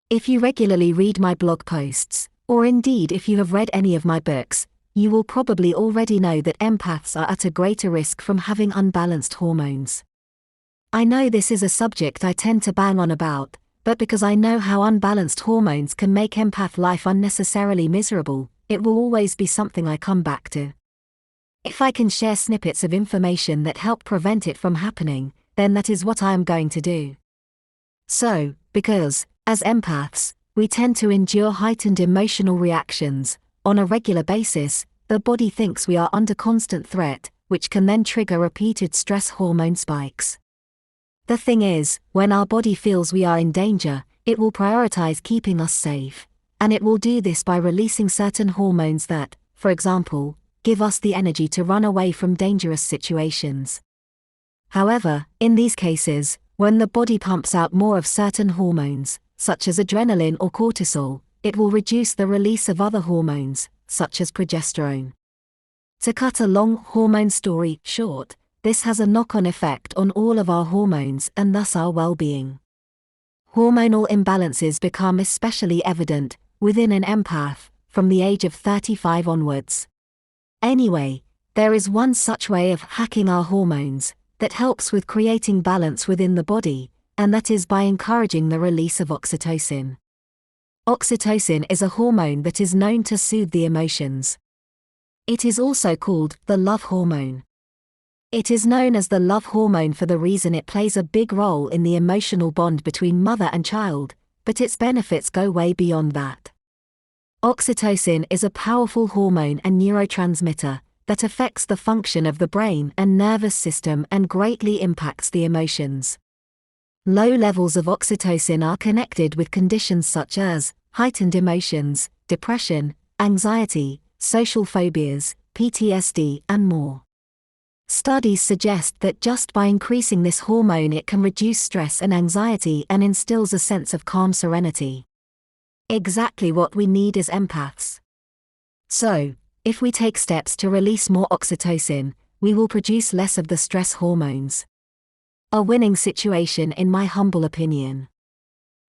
If you regularly read my blog posts, or indeed if you have read any of my books, you will probably already know that empaths are at a greater risk from having unbalanced hormones. I know this is a subject I tend to bang on about, but because I know how unbalanced hormones can make empath life unnecessarily miserable, it will always be something I come back to. If I can share snippets of information that help prevent it from happening, then that is what I am going to do. So, because, as empaths, we tend to endure heightened emotional reactions on a regular basis, the body thinks we are under constant threat, which can then trigger repeated stress hormone spikes. The thing is, when our body feels we are in danger, it will prioritize keeping us safe, and it will do this by releasing certain hormones that, for example, give us the energy to run away from dangerous situations. However, in these cases, when the body pumps out more of certain hormones, such as adrenaline or cortisol, it will reduce the release of other hormones, such as progesterone. To cut a long hormone story short, this has a knock-on effect on all of our hormones and thus our well-being. Hormonal imbalances become especially evident within an empath from the age of 35 onwards. Anyway, there is one such way of hacking our hormones that helps with creating balance within the body, and that is by encouraging the release of oxytocin. Oxytocin is a hormone that is known to soothe the emotions. It is also called the love hormone. It is known as the love hormone for the reason it plays a big role in the emotional bond between mother and child, but its benefits go way beyond that. Oxytocin is a powerful hormone and neurotransmitter that affects the function of the brain and nervous system and greatly impacts the emotions. Low levels of oxytocin are connected with conditions such as heightened emotions, depression, anxiety, social phobias, PTSD, and more. Studies suggest that just by increasing this hormone it can reduce stress and anxiety and instills a sense of calm serenity. Exactly what we need as empaths. So, if we take steps to release more oxytocin, we will produce less of the stress hormones. A winning situation in my humble opinion.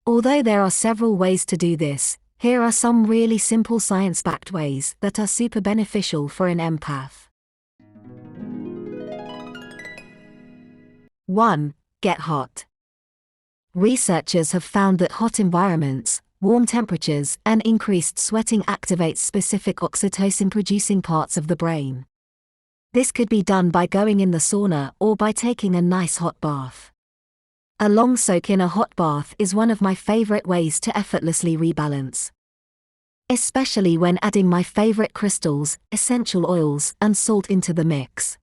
Although there are several ways to do this, here are some really simple science-backed ways that are super beneficial for an empath. 1. Get hot. Researchers have found that hot environments, warm temperatures, and increased sweating activates specific oxytocin-producing parts of the brain. This could be done by going in the sauna or by taking a nice hot bath. A long soak in a hot bath is one of my favorite ways to effortlessly rebalance. Especially when adding my favorite crystals, essential oils, and salt into the mix.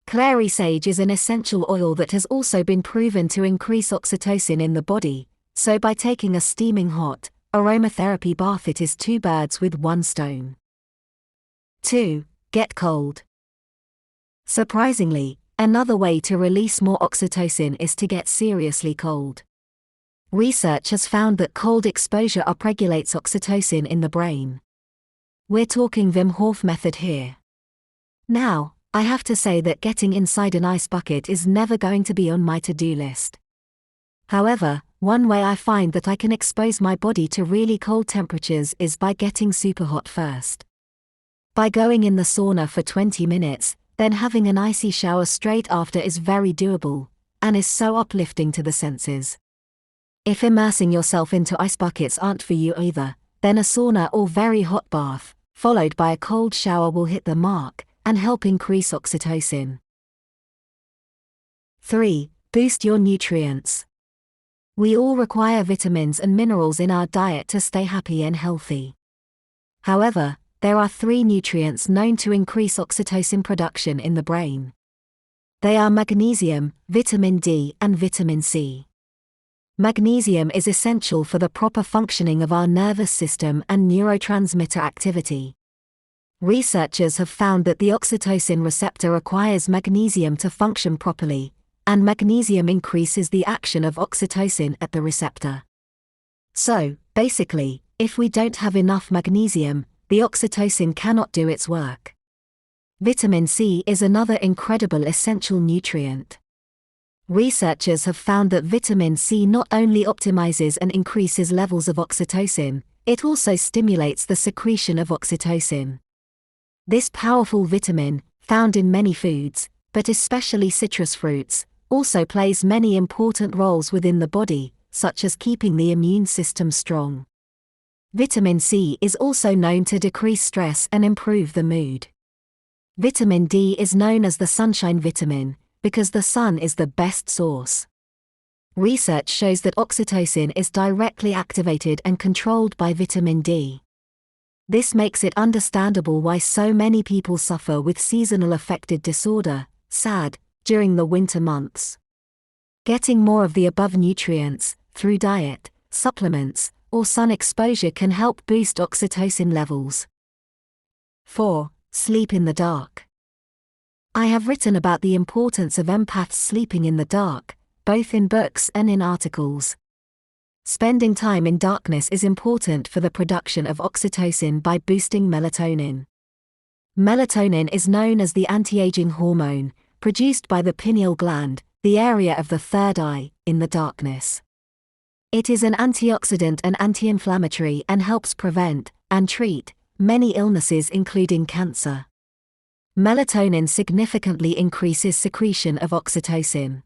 Clary sage is an essential oil that has also been proven to increase oxytocin in the body, so by taking a steaming hot, aromatherapy bath it is two birds with one stone. 2. Get cold. Surprisingly, another way to release more oxytocin is to get seriously cold. Research has found that cold exposure upregulates oxytocin in the brain. We're talking Wim Hof method here. Now, I have to say that getting inside an ice bucket is never going to be on my to-do list. However, one way I find that I can expose my body to really cold temperatures is by getting super hot first. By going in the sauna for 20 minutes, then having an icy shower straight after is very doable, and is so uplifting to the senses. If immersing yourself into ice buckets aren't for you either, then a sauna or very hot bath, followed by a cold shower will hit the mark, and help increase oxytocin. 3. Boost your nutrients. We all require vitamins and minerals in our diet to stay happy and healthy. However, there are 3 nutrients known to increase oxytocin production in the brain. They are magnesium, vitamin D, and vitamin C. Magnesium is essential for the proper functioning of our nervous system and neurotransmitter activity. Researchers have found that the oxytocin receptor requires magnesium to function properly, and magnesium increases the action of oxytocin at the receptor. So, basically, if we don't have enough magnesium, the oxytocin cannot do its work. Vitamin C is another incredible essential nutrient. Researchers have found that vitamin C not only optimizes and increases levels of oxytocin, it also stimulates the secretion of oxytocin. This powerful vitamin, found in many foods, but especially citrus fruits, also plays many important roles within the body, such as keeping the immune system strong. Vitamin C is also known to decrease stress and improve the mood. Vitamin D is known as the sunshine vitamin, because the sun is the best source. Research shows that oxytocin is directly activated and controlled by vitamin D. This makes it understandable why so many people suffer with seasonal affective disorder, SAD, during the winter months. Getting more of the above nutrients, through diet, supplements, or sun exposure can help boost oxytocin levels. 4. Sleep in the dark. I have written about the importance of empaths sleeping in the dark, both in books and in articles. Spending time in darkness is important for the production of oxytocin by boosting melatonin. Melatonin is known as the anti-aging hormone, produced by the pineal gland, the area of the third eye, in the darkness. It is an antioxidant and anti-inflammatory and helps prevent, and treat, many illnesses including cancer. Melatonin significantly increases secretion of oxytocin.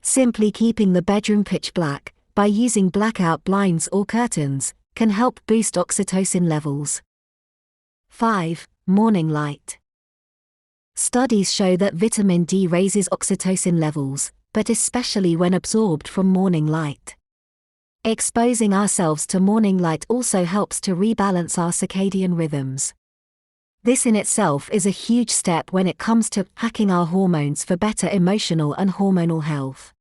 Simply keeping the bedroom pitch black, by using blackout blinds or curtains, can help boost oxytocin levels. 5. Morning light. Studies show that vitamin D raises oxytocin levels, but especially when absorbed from morning light. Exposing ourselves to morning light also helps to rebalance our circadian rhythms. This in itself is a huge step when it comes to hacking our hormones for better emotional and hormonal health.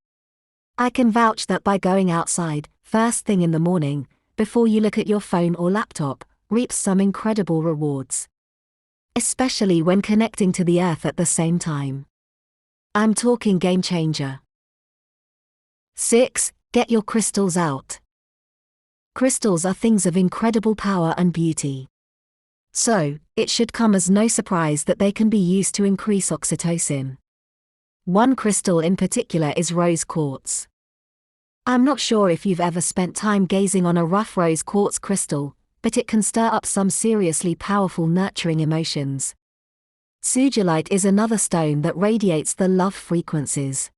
I can vouch that by going outside, first thing in the morning, before you look at your phone or laptop, reaps some incredible rewards. Especially when connecting to the earth at the same time. I'm talking game changer. 6. Get your crystals out. Crystals are things of incredible power and beauty. So, it should come as no surprise that they can be used to increase oxytocin. One crystal in particular is rose quartz. I'm not sure if you've ever spent time gazing on a rough rose quartz crystal, but it can stir up some seriously powerful nurturing emotions. Sugilite is another stone that radiates the love frequencies.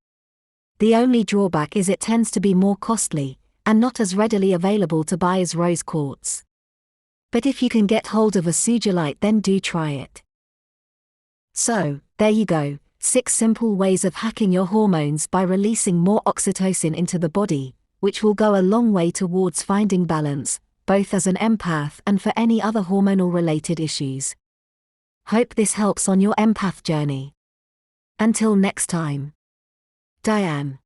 The only drawback is it tends to be more costly, and not as readily available to buy as rose quartz. But if you can get hold of a sugilite, then do try it. So, there you go, 6 simple ways of hacking your hormones by releasing more oxytocin into the body, which will go a long way towards finding balance, both as an empath and for any other hormonal-related issues. Hope this helps on your empath journey. Until next time. Diane.